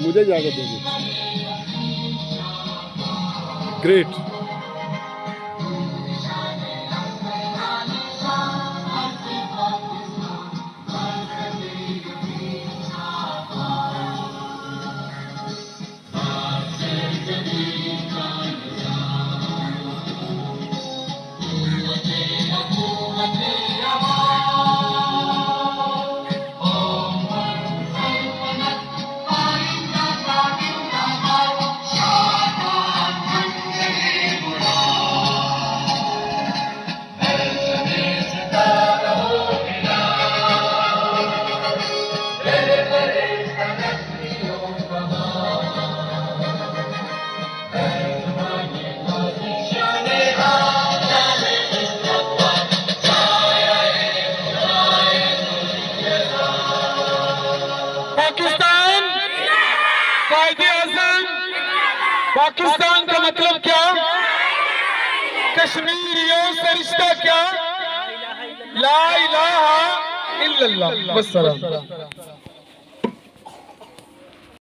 मुझे जाकर दीजिए। ग्रेट। पाकिस्तान कायदे आज़म। पाकिस्तान का मतलब क्या? कश्मीरियों से रिश्ता क्या? ला इलाहा इल्लल्लाह। वस्सलाम।